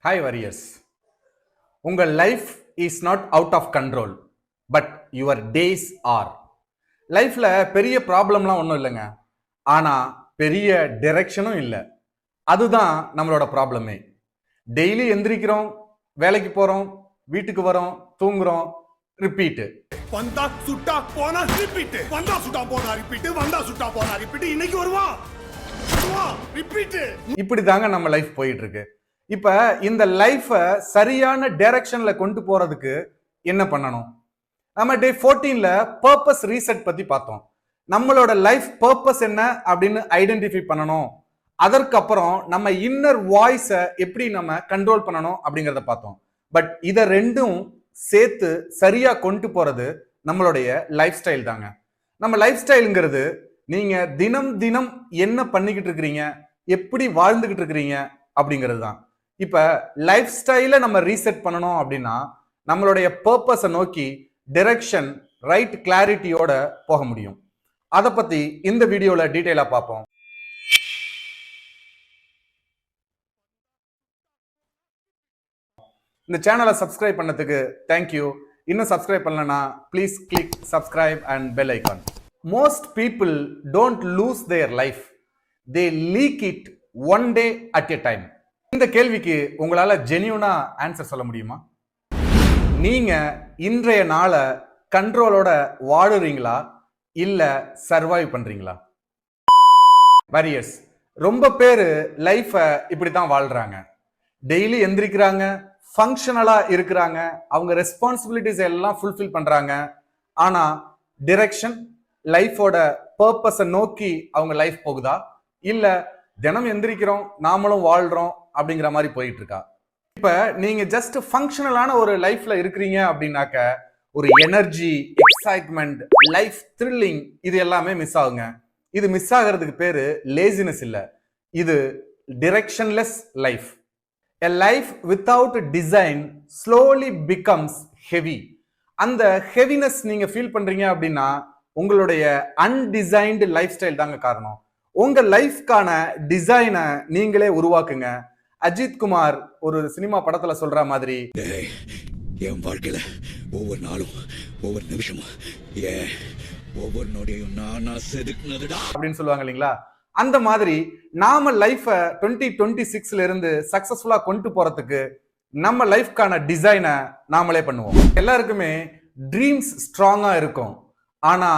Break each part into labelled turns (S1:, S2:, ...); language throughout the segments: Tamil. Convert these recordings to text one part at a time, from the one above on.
S1: Hi warriors. உங்கள் life is not out of control, but your days are. லைஃப்ல பெரிய ப்ராப்ளம்லாம் ஒன்றும் இல்லைங்க, ஆனால் பெரிய டைரக்ஷனும் இல்லை. அதுதான் நம்மளோட ப்ராப்ளமே. டெய்லி எந்திரிக்கிறோம், வேலைக்கு போகிறோம், வீட்டுக்கு வரோம், தூங்குறோம், ரிப்பீட்டு.
S2: வந்தா சுட்டா போனா ரிப்பீட், வந்தா சுட்டா போனா ரிப்பீட், வந்தா சுட்டா போனா ரிப்பீட், இன்னைக்கு வருவா ரிப்பீட்.
S1: இப்படி தாங்க நம்ம லைஃப் போயிட்டு இருக்கு. இப்ப இந்த லைஃபை சரியான டைரக்ஷன்ல கொண்டு போறதுக்கு என்ன பண்ணணும்? நம்ம டே 14ல பர்பஸ் ரீசெட் பத்தி பார்த்தோம். நம்மளோட லைஃப் பர்பஸ் என்ன அப்படின்னு ஐடென்டிஃபை பண்ணணும். அதற்கப்புறம் நம்ம இன்னர் வாய்ஸை எப்படி நம்ம கண்ட்ரோல் பண்ணணும் அப்படிங்கிறத பார்த்தோம். பட் இதை ரெண்டும் சேர்த்து சரியா கொண்டு போறது நம்மளுடைய லைஃப் ஸ்டைல் தாங்க. நம்ம லைஃப் ஸ்டைலுங்கிறது நீங்க தினம் தினம் என்ன பண்ணிக்கிட்டு இருக்கிறீங்க, எப்படி வாழ்ந்துகிட்டு இருக்கிறீங்க அப்படிங்கிறது தான். இப்ப லைஃப் ஸ்டைலை நம்ம ரீசெட் பண்ணணும் அப்படின்னா நம்மளுடைய பர்பஸை நோக்கி டைரக்ஷன், ரைட் கிளாரிட்டியோட போக முடியும். அதை பத்தி இந்த வீடியோல டீடைலா பார்ப்போம். இந்த சேனலை சப்ஸ்கிரைப் பண்ணதுக்கு தேங்க்யூ. இன்னும் சப்ஸ்கிரைப் பண்ணலனா please click subscribe and bell icon. Most people don't lose their life, they leak it one day at a time. இந்த கேள்விக்கு உங்களால ஜெனியூனா ஆன்சர் சொல்ல முடியுமா? நீங்க இன்றைய நாளை கண்ட்ரோலோட வாழுறீங்களா இல்ல சர்வைவ் பண்றீங்களா? வாரியர்ஸ், ரொம்ப பேரு லைஃபை இப்படித்தான் வாழ்றாங்க. டெய்லி எந்திரிக்கிறாங்க, ஃபங்க்ஷனலா இருக்கிறாங்க, அவங்க ரெஸ்பான்சிபிலிட்டிஸ் எல்லாம் ஃபுல்ஃபில் பண்றாங்க. ஆனா டிரெக்ஷன், லைஃபோட பர்பஸை நோக்கி அவங்க லைஃப் போகுதா இல்ல தினம் எந்திரிக்கிறோம் நாமளும் வாழ்றோம் அப்படிங்கிற மாதிரி போயிட்டு இருக்கா? இப்ப நீங்க ஜஸ்ட் ஃபங்க்ஷனலான ஒரு லைஃப்ல இருக்கிறீங்க அப்படின்னாக்க ஒரு எனர்ஜி, எக்ஸைட்மெண்ட், லைஃப் த்ரில்லிங் இது எல்லாமே மிஸ் ஆகுங்க. இது மிஸ் ஆகிறதுக்கு பேரு லேசினஸ் இல்ல, இது directionless life. A life without design slowly becomes heavy. அந்த ஹெவினஸ் நீங்க ஃபீல் பண்றீங்க அப்படின்னா உங்களுடைய அன்டிசைன்டு லைஃப் ஸ்டைல் தாங்க காரணம். உங்க லைஃப்கான டிசைனை நீங்களே உருவாக்குங்க. அஜித் குமார் ஒரு சினிமா படத்துல சொல்ற மாதிரி,
S2: என் வாழ்க்கையில ஒவ்வொரு நாளும், ஒவ்வொரு நிமிஷமும், ஒவ்வொரு நொடியும் நான் செதுக்குனதுடா
S1: அப்படின்னு சொல்லுவாங்க இல்லைங்களா? அந்த மாதிரி நாம லைஃபை 2026ல இருந்து சக்சஸ்ஃபுல்லா கொண்டு போறதுக்கு நம்ம லைஃப்கான டிசைனை நாமளே பண்ணுவோம். எல்லாருக்குமே ட்ரீம்ஸ் ஸ்ட்ராங்கா இருக்கும், ஆனா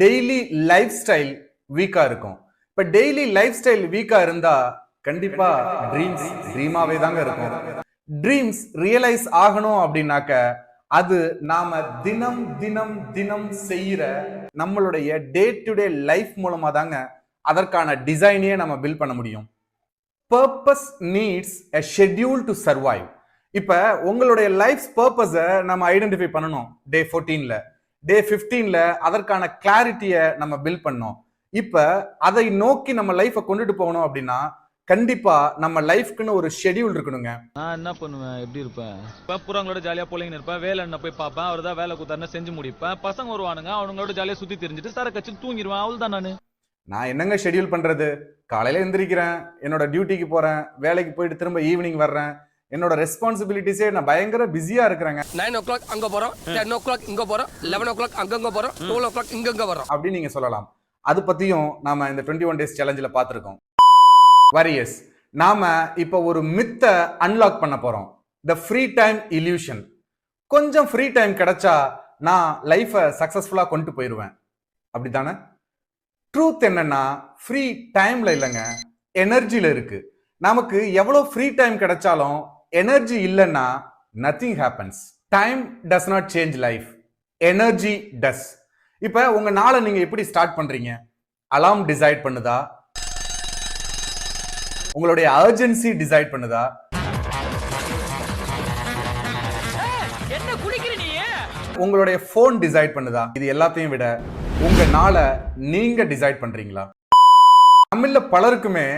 S1: டெய்லி லைஃப் ஸ்டைல் வீக்கா இருக்கும். இப்ப டெய்லி லைஃப் ஸ்டைல் வீக்கா இருந்தா கண்டிப்பா ட்ரீம்ஸ் ட்ரீமாவே தாங்க இருக்கும். ட்ரீம்ஸ் ரியலைஸ் ஆகணும் அப்படின்னாக்க அது நாம தினம் தினம் தினம் செய்யற நம்மளுடைய டே டு டே லைஃப் மூலமா தாங்க அதற்கான டிசைனையே நம்ம பில்ட் பண்ண முடியும். Purpose needs a schedule to survive. இப்ப உங்களுடைய லைஃப் பர்பஸை நம்ம ஐடென்டிஃபை பண்ணணும். டே 14ல, டே 15ல அதற்கான கிளாரிட்டியை நம்ம பில்ட் பண்ணோம். இப்ப அதை நோக்கி நம்ம லைஃபை கொண்டுட்டு போகணும் அப்படின்னா கண்டிப்பா நம்ம லைஃப்க்குன்னு ஒரு ஷெட்யூல் இருக்கணுங்க.
S3: நான் என்ன பண்ணுவேன், எப்படி இருப்பேன், புறாங்களோட ஜாலியா போலிங்க இருப்பேன், வேலை என்ன போய் பார்ப்பேன், அவர் தான் வேலை கொடுத்தாருன்னா செஞ்சு முடிப்பேன், பசங்க வருவானுங்க அவனுங்களோட ஜாலியா சுத்தி தெரிஞ்சுட்டு சர கட்சி தூங்கிடுவேன். அவள் தான்
S1: நான் என்னங்க ஷெட்யூல் பண்றது? காலையில எந்திரிக்கிறேன், என்னோட டியூட்டிக்கு போறேன், வேலைக்கு போயிட்டு திரும்ப ஈவினிங் வர்றேன். என்னோட ரெஸ்பான்சிபிலிட்டிஸே நான் பயங்கர பிஸியா இருக்கிறேங்க.
S4: 9 o'clock அங்க போறோம், 10 o'clock இங்க போறோம், 11 o'clock அங்கங்க போறோம், 12 o'clock இங்கங்க வரோம்
S1: அப்படி நீங்க சொல்லலாம். அது பத்தியும் நாம இந்த 21 days சேலஞ்சில் பார்த்திருக்கோம். வாரியர்ஸ், நாம இப்ப ஒரு மித்த அன்லாக் பண்ண போறோம். The free time illusion. கொஞ்சம் ஃப்ரீ டைம் கிடைச்சா நான் லைஃபை சக்சஸ்ஃபுல்லா கொண்டு போயிருவேன், அப்படித்தானே? ட்ரூத் என்னன்னா ஃப்ரீ டைம்ல இல்லைங்க, எனர்ஜில இருக்கு. நமக்கு எவ்வளவு ஃப்ரீ டைம் கிடைச்சாலும் எனர்ஜி இல்லைன்னா nothing happens. Time does not change life, energy does. இப்ப உங்க நாளை நீங்க எப்படி ஸ்டார்ட் பண்றீங்க? அலாம் டிசைட் பண்ணுதா? உங்களுடைய அர்ஜென்சி டிசைட் பண்ணுதா? உங்களுடைய போன் டிசைட் பண்ணுதா? இது எல்லாத்தையும் விட உங்க நாளை நீங்க டிசைட் பண்றீங்களா? நம்மள பலருக்குமே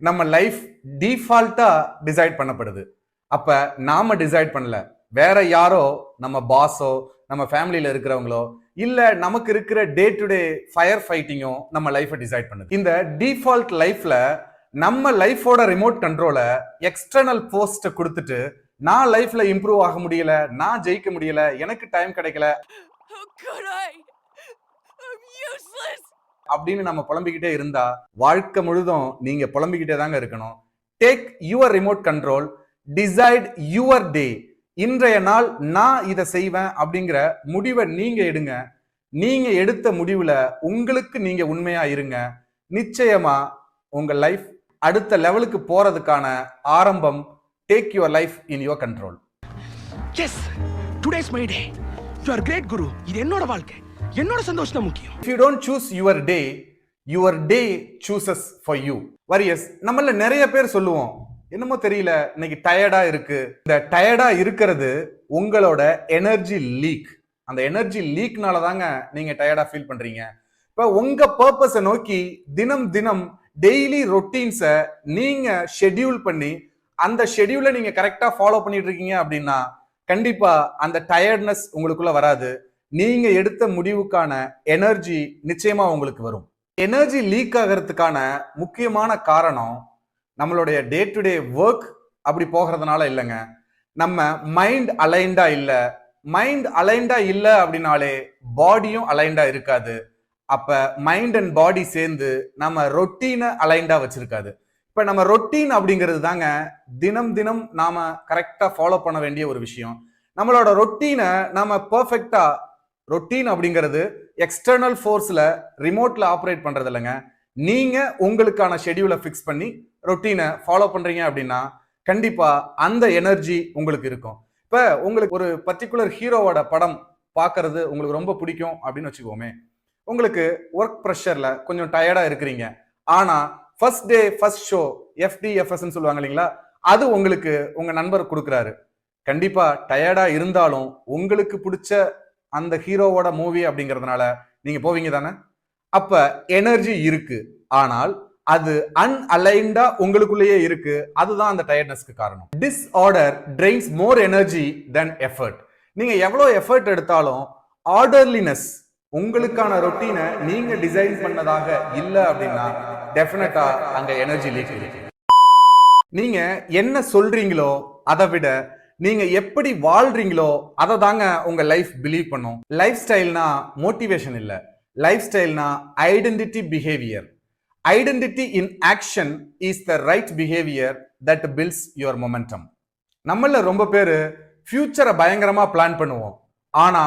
S1: நம்ம லைஃப் டிஃபால்ட்டா டிசைட் பண்ணப்படுது. அப்ப நாம டிசைட் பண்ணல, வேற யாரோ, நம்ம பாஸோ, நம்ம ஃபேமிலியில இருக்கிறவங்களோ, இல்ல நமக்கு இருக்கிற டே டு டே ஃபயர் ஃபைட்டிங்கோ நம்ம லைஃபை டிசைட் பண்ணுது. இந்த டிஃபால்ட் லைஃப்ல நம்ம லைஃபோட ரிமோட் கண்ட்ரோலை எக்ஸ்டர்னல் போஸ்ட கொடுத்துட்டு நான் லைஃப்ல இம்ப்ரூவ் ஆக முடியல, நான் ஜெயிக்க முடியல, எனக்கு டைம் கிடைக்கல அப்படின்னு நம்ம புலம்பிக்கிட்டே இருந்தா வாழ்க்கை முழுதும் நீங்க புலம்பிக்கிட்டே தாங்க இருக்கணும். Take your remote control, decide your day. இன்றைய நாள் நான் இதை செய்வேன் அப்படிங்கிற முடிவை நீங்க எடுங்க. நீங்க எடுத்த முடிவுல உங்களுக்கு நீங்க உண்மையா இருங்க. நிச்சயமா உங்க லைஃப் அடுத்த லெவலுக்கு போறதுக்கான ஆரம்பம். Take your life in your control.
S5: Yes, today's my day. You are great guru. இது என்னோட வாழ்க்கை, என்னோட சந்தோஷம் தான் முக்கியம்.
S1: If you don't choose your day chooses for you. Warriors, நம்மள நிறைய பேர் சொல்லுவோம், என்னமோ தெரியல இன்னைக்கு டயர்டா இருக்கு. இந்த டயர்டா இருக்கிறது உங்களோட எனர்ஜி லீக். அந்த எனர்ஜி லீக்னால தாங்க நீங்க டயர்டா ஃபீல் பண்றீங்க. இப்ப உங்க பர்பஸை நோக்கி தினம் தினம் டெய்லி ரொட்டீன்ஸை நீங்க ஷெட்யூல் பண்ணி அந்த ஷெட்யூலை நீங்க கரெக்டா ஃபாலோ பண்ணிட்டு இருக்கீங்க அப்படின்னா கண்டிப்பா அந்த டயர்ட்னஸ் உங்களுக்குள்ள வராது. நீங்க எடுத்த முடிவுக்கான எனர்ஜி நிச்சயமா உங்களுக்கு வரும். எனர்ஜி லீக் ஆகிறதுக்கான முக்கியமான காரணம் நம்மளுடைய டே டு டே ஒர்க் அப்படி போகிறதுனால இல்லைங்க, நம்ம மைண்ட் அலைன்டா இல்லை. மைண்ட் அலைன்டா இல்லை அப்படின்னாலே பாடியும் அலைன்டா இருக்காது. அப்ப மைண்ட் அண்ட் பாடி சேர்ந்து நம்ம ரொட்டீனை அலைன்டா வச்சிருக்காது. இப்ப நம்ம ரொட்டீன் அப்படிங்கிறது தாங்க தினம் தினம் நாம கரெக்டா ஃபாலோ பண்ண வேண்டிய ஒரு விஷயம். நம்மளோட ரொட்டீனை நாம பெர்ஃபெக்டா, ரொட்டீன் அப்படிங்கிறது எக்ஸ்டர்னல் ஃபோர்ஸ்ல ரிமோட்ல ஆப்ரேட் பண்றது இல்லைங்க. நீங்க உங்களுக்கான ஷெட்யூலை ஃபிக்ஸ் பண்ணி ரொட்டீனை ஃபாலோ பண்றீங்க அப்படின்னா கண்டிப்பா அந்த எனர்ஜி உங்களுக்கு இருக்கும். இப்ப உங்களுக்கு ஒரு பர்டிகுலர் ஹீரோவோட படம் பார்க்கறது உங்களுக்கு ரொம்ப பிடிக்கும் அப்படின்னு வச்சுக்கோமே. உங்களுக்கு ஒர்க் ப்ரெஷர்ல கொஞ்சம் டயர்டா இருக்கிறீங்க, ஆனா first day first show FDFS சொல்லுவாங்க இல்லைங்களா, அது உங்களுக்கு உங்க நண்பர் கொடுக்குறாரு. கண்டிப்பா டயர்டா இருந்தாலும் உங்களுக்கு பிடிச்ச அந்த ஹீரோவோட மூவி அப்படிங்கிறதுனால நீங்க போவீங்க தானே. அப்ப எனர்ஜி இருக்கு, ஆனால் அது அன்அலைன்டா உங்களுக்குள்ளேயே இருக்கு. அதுதான் அந்த டயர்ட்னஸ்க்கு காரணம். டிஸ்ஆர்டர் ட்ரெயின்ஸ் மோர் எனர்ஜி தென் எஃபர்ட். நீங்க எவ்வளவு எஃபர்ட் எடுத்தாலும் ஆர்டர்லினஸ், உங்களுக்கான ரொட்டீனை நீங்க டிசைன் பண்ணதாக இல்ல அப்படின்னா டெஃபினட்டா அங்க எனர்ஜி லீக் இருக்கு. நீங்க என்ன சொல்றீங்களோ அதை விட நீங்க எப்படி வாழ்றீங்களோ அதை தாங்க உங்க லைஃப் பிலீவ் பண்ணும். லைஃப் ஸ்டைல்னா மோட்டிவேஷன் இல்ல, லைஃப் ஸ்டைல்னா identity behaviour. Identity in action is the right behaviour that builds your momentum. நம்மள ரொம்ப பேரு ஃபியூச்சரை பயங்கரமா பிளான் பண்ணுவோம், ஆனா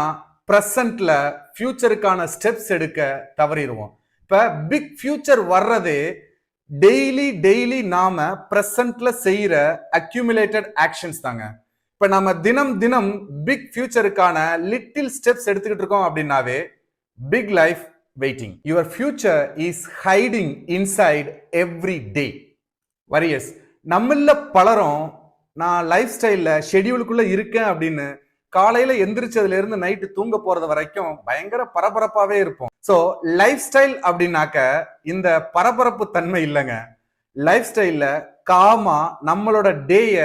S1: பிரசன்ட்ல ஃபியூச்சருக்கான ஸ்டெப்ஸ் எடுக்க தவறிடுவோம். இப்ப பிக் ஃபியூச்சர் வர்றதே டெய்லி நாம பிரசன்ட்ல செய்யற அக்யூமுலேட்டட் ஆக்ஷன்ஸ் தாங்க. இப்ப நம்ம தினம் தினம் பிக் ஃபியூச்சருக்கான லிட்டில் ஸ்டெப்ஸ் எடுத்துக்கிட்டு இருக்கோம் அப்படின்னாவே big life waiting. Your future is hiding inside every day. Warriors, நம்மள பலரும் நான் லைஃப் ஸ்டைல்ல ஷெட்யூலுக்குள்ள இருக்கேன் அப்படின்னு காலையில எந்திரிச்சதுல இருந்து நைட்டு தூங்க போறது வரைக்கும் பயங்கர பரபரப்பாவே இருப்போம். சோ லைஃப் ஸ்டைல் அப்படின்னாக்க இந்த பரபரப்பு தன்மை இல்லைங்க. லைஃப் ஸ்டைல்ல காமா நம்மளோட டேய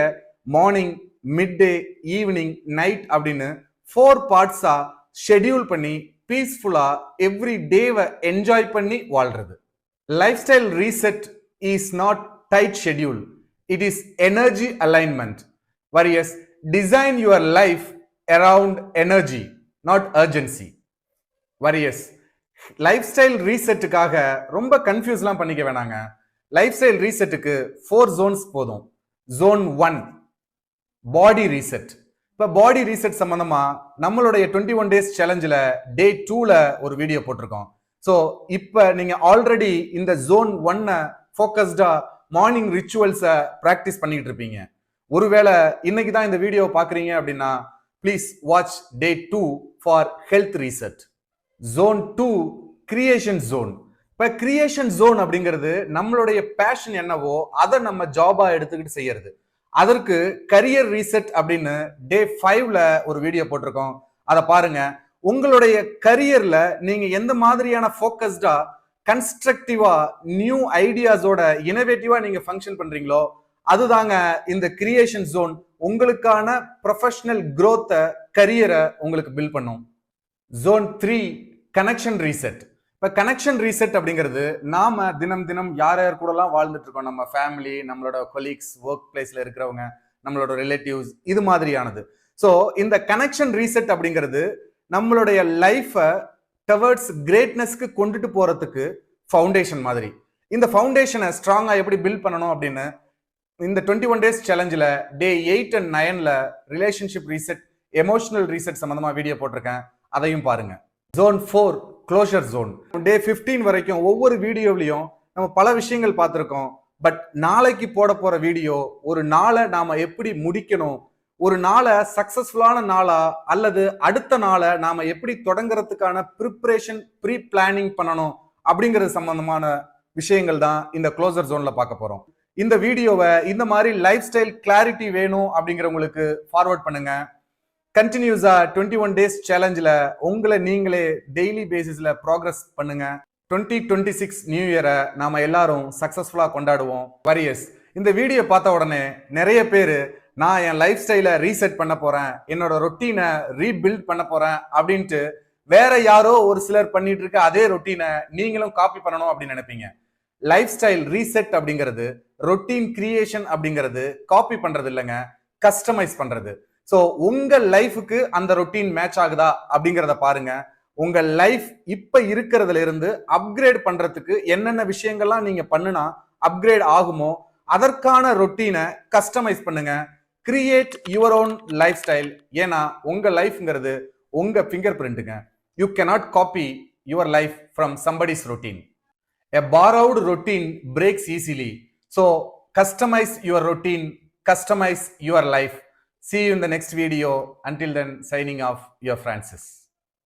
S1: morning, mid day, evening, night அப்படின்னு 4 பார்ட்ஸா ஷெட்யூல் பண்ணி பீஸ்ஃபுல்லா எவ்ரி டேவை என்ஜாய் பண்ணி வாழ்றது. Lifestyle reset is not tight schedule, it is energy alignment. Warriors, design your life around energy, not urgency. Warriors, lifestyle ரீசெட்டுக்காக ரொம்ப கன்ஃபியூஸ்லாம் பண்ணிக்க வேணாங்க. லைஃப் ஸ்டைல் ரீசெட்டுக்கு 4 ஜோன்ஸ் போதும். Zone 1 body reset. இப்ப பாடி ரீசெட் சம்பந்தமா நம்மளுடைய 21 days சேலஞ்சில் டே 2ல ஒரு வீடியோ போட்டிருக்கோம். ஸோ இப்ப நீங்க ஆல்ரெடி இந்த ஜோன் 1 ஃபோக்கஸ்டா மார்னிங் ரிச்சுவல்ஸை ப்ராக்டிஸ் பண்ணிட்டு இருப்பீங்க. ஒருவேளை இன்னைக்கு தான் இந்த வீடியோ பாக்குறீங்க அப்படின்னா please watch day 2 for health reset. Zone 2 creation zone. இப்ப கிரியேஷன் ஜோன் அப்படிங்கிறது நம்மளுடைய பேஷன் என்னவோ அதை நம்ம ஜாபா எடுத்துக்கிட்டு செய்யறது. அதற்கு கரியர் ரீசெட் அப்படின்னு டே 5ல ஒரு வீடியோ போட்டிருக்கோம், அதை பாருங்க. உங்களுடைய கரியர்ல நீங்க எந்த மாதிரியான ஃபோக்கஸ்டா, கன்ஸ்ட்ரக்டிவா, நியூ ஐடியாஸோட இனோவேட்டிவா நீங்க ஃபங்க்ஷன் பண்றீங்களோ அதுதாங்க இந்த கிரியேஷன் ஜோன் உங்களுக்கான ப்ரொஃபஷனல் growth, கரியரை உங்களுக்கு பில்ட் பண்ணும். Zone 3 connection reset. இப்போ கனெக்ஷன் ரீசெட் அப்படிங்கிறது நாம தினம் தினம் யார் யார் கூடலாம் வாழ்ந்துட்டு இருக்கோம், நம்ம ஃபேமிலி, நம்மளோட கொலீக்ஸ், ஒர்க் பிளேஸ்ல இருக்கிறவங்க, நம்மளோட ரிலேட்டிவ்ஸ், இது மாதிரியானது. ஸோ இந்த கனெக்ஷன் ரீசெட் அப்படிங்கிறது நம்மளுடைய லைஃபை டவர்ட்ஸ் கிரேட்னஸ்க்கு கொண்டுட்டு போறதுக்கு ஃபவுண்டேஷன் மாதிரி. இந்த ஃபவுண்டேஷனை ஸ்ட்ராங்கா எப்படி பில்ட் பண்ணணும் அப்படின்னு இந்த 21 days சேலஞ்சில் டே 8 and 9ல ரிலேஷன்ஷிப் ரீசெட், எமோஷனல் ரீசெட் சம்பந்தமா வீடியோ போட்டிருக்கேன், அதையும் பாருங்க. Zone 4 closure zone. டே 15 வரைக்கும் ஒவ்வொரு வீடியோவிலையும் நம்ம பல விஷயங்கள் பார்த்துருக்கோம். பட் நாளைக்கு போட போற வீடியோ ஒரு நாளை நாம எப்படி முடிக்கணும், ஒரு நாளை சக்சஸ்ஃபுல்லான நாளா அல்லது அடுத்த நாளை நாம எப்படி தொடங்குறதுக்கான ப்ரிப்பரேஷன், ப்ரீ பிளானிங் பண்ணணும் அப்படிங்கிறது சம்பந்தமான விஷயங்கள் தான் இந்த க்ளோசர் ஜோன்ல பார்க்க போறோம். இந்த வீடியோவை இந்த மாதிரி லைஃப் ஸ்டைல் கிளாரிட்டி வேணும் அப்படிங்கிறவங்களுக்கு ஃபார்வர்ட் பண்ணுங்க. கண்டினியூஸா 21 days சேலஞ்சில் உங்களை நீங்களே டெய்லி பேசிஸ்ல ப்ராக்ரஸ் பண்ணுங்க. 2026 நியூ இயரை நாம எல்லாரும் சக்சஸ்ஃபுல்லா கொண்டாடுவோம். வாரியர்ஸ், இந்த வீடியோ பார்த்த உடனே நிறைய பேர் நான் என் லைஃப் ஸ்டைலை ரீசெட் பண்ண போறேன், என்னோட ரொட்டீனை ரீபில்ட் பண்ண போறேன் அப்படின்ட்டு வேற யாரோ ஒரு சிலர் பண்ணிட்டு இருக்க அதே ரொட்டீனை நீங்களும் காப்பி பண்ணணும் அப்படின்னு நினைப்பீங்க. லைஃப் ஸ்டைல் ரீசெட் அப்படிங்கிறது, ரொட்டீன் கிரியேஷன் அப்படிங்கிறது காப்பி பண்றது இல்லைங்க, கஸ்டமைஸ் பண்றது. ஸோ உங்க லைஃபுக்கு அந்த ரொட்டீன் மேட்ச் ஆகுதா அப்படிங்கிறத பாருங்க. உங்க லைஃப் இப்ப இருக்கிறதுல இருந்து அப்கிரேட் பண்றதுக்கு என்னென்ன விஷயங்கள்லாம் நீங்க பண்ணுனா அப்கிரேட் ஆகுமோ அதற்கான ரொட்டீனை கஸ்டமைஸ் பண்ணுங்க. Create your own lifestyle. ஏன்னா உங்க லைஃப்ங்கிறது உங்க ஃபிங்கர் பிரிண்ட்டுங்க. You cannot copy your life from somebody's routine. A borrowed routine breaks easily. So customize your routine, customize your life. See you in the next video. Until then, signing off, your Francis.